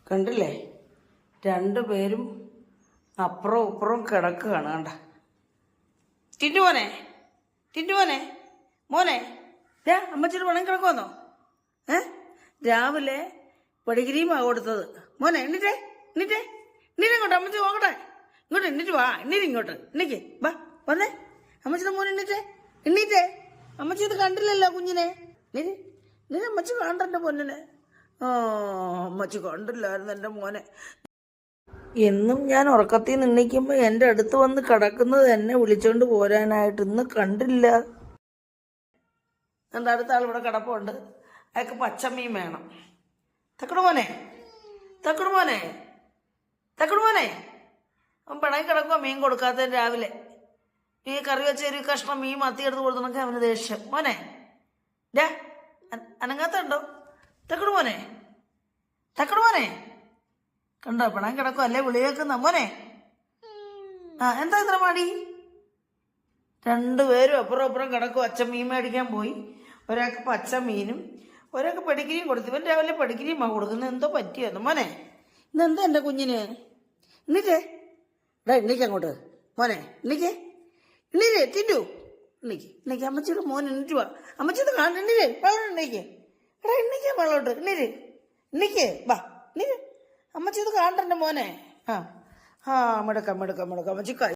കണ്ടില്ലേ, രണ്ടുപേരും അപ്പുറവും ഇപ്പുറവും കിടക്കുകയാണ്. കണ്ട ടിൻറ്റു മോനെ, ടിൻറ്റു മോനെ, മോനെ അമ്മച്ചിട്ട് പണം കിടക്കുമെന്നോ? രാവിലെ പടികിരിയുമാ കൊടുത്തത്. മോനെ എണ്ണിട്ടേ എണ്ണിട്ടേ എണ്ണീറ്റ് ഇങ്ങോട്ട്, അമ്മച്ചി നോക്കട്ടെ. ഇങ്ങോട്ട് എണ്ണിട്ട് വാ, എണ്ണീറ്റ് ഇങ്ങോട്ട് എണ്ണിക്ക് വാ, വന്നേ അമ്മച്ചിയുടെ മോനെ എണ്ണീറ്റേ എണ്ണീറ്റേ. അമ്മച്ചി ഇത് കണ്ടില്ലല്ലോ കുഞ്ഞിനെ. നീ അമ്മച്ചി കാണണ്ട എൻ്റെ പൊന്നിനെ. അമ്മച്ചി കണ്ടില്ലായിരുന്നു എൻ്റെ മോനെ. എന്നും ഞാൻ ഉറക്കത്തിൽ നിന്നിക്കുമ്പോൾ എൻ്റെ അടുത്ത് വന്ന് കിടക്കുന്നത് എന്നെ വിളിച്ചോണ്ട് പോരാനായിട്ട്. ഇന്ന് കണ്ടില്ല. എൻ്റെ അടുത്ത ആൾ ഇവിടെ കിടപ്പുണ്ട്. അയാൾക്ക് പച്ചമീൻ വേണം. തക്കടു മോനെ, തക്കടു മോനെ, തക്കടു മോനെ. അവൻ പിണങ്ങി കിടക്കുക മീൻ കൊടുക്കാത്തതിന്. രാവിലെ ഈ കറി വെച്ച ഒരു കഷ്ണം മീൻ മത്തിയെടുത്ത് കൊടുത്തണൊക്കെ അവന് ദേഷ്യം. മോനെ അനങ്ങാത്തുണ്ടോ? തക്കടു മോനെ, തക്കടു മോനെ. കണ്ടോ പിണങ്ങി കിടക്കും അല്ലേ വിളി കേൾക്കുന്ന മോനെ. എന്താ ഇത്ര മടി? രണ്ടുപേരും അപ്പുറം അപ്പുറം കിടക്കും. അച്ഛൻ മീൻ മേടിക്കാൻ പോയി. ഒരാൾക്ക് പച്ച മീനും ഒരാൾക്ക് പടിക്കിരിയും കൊടുത്തു. ഇവൻ രാവിലെ പടിക്കിരിയുമാണ് കൊടുക്കുന്നത്. എന്തോ പറ്റിയെന്ന് മോനെ. ഇന്നെന്താ എൻ്റെ കുഞ്ഞിന്? എണ്ണീറ്റേ എണ്ണീക്ക് അങ്ങോട്ട് മോനെ, എണ്ണീക്കേ എണ്ണീരേ. ടിൻറ്റു എണ്ണീക്ക് എണ്ണീക്ക്. അമ്മച്ചിയുടെ മോൻ എണ്ണീറ്റ് വാ. അമ്മച്ചിത് കാണും. എണ്ണീരേ വെള്ളം എണ്ണീക്ക്. എണ്ണീക്കേ വെള്ളോട്ട് എണ്ണീര് എണ്ണീക്കേ വാ എണ്ണീര്. അമ്മച്ചി ഇത് കാണണ്ട മോനെ. മിടക്കം മിടക്കം മിടക്കം അമ്മച്ചി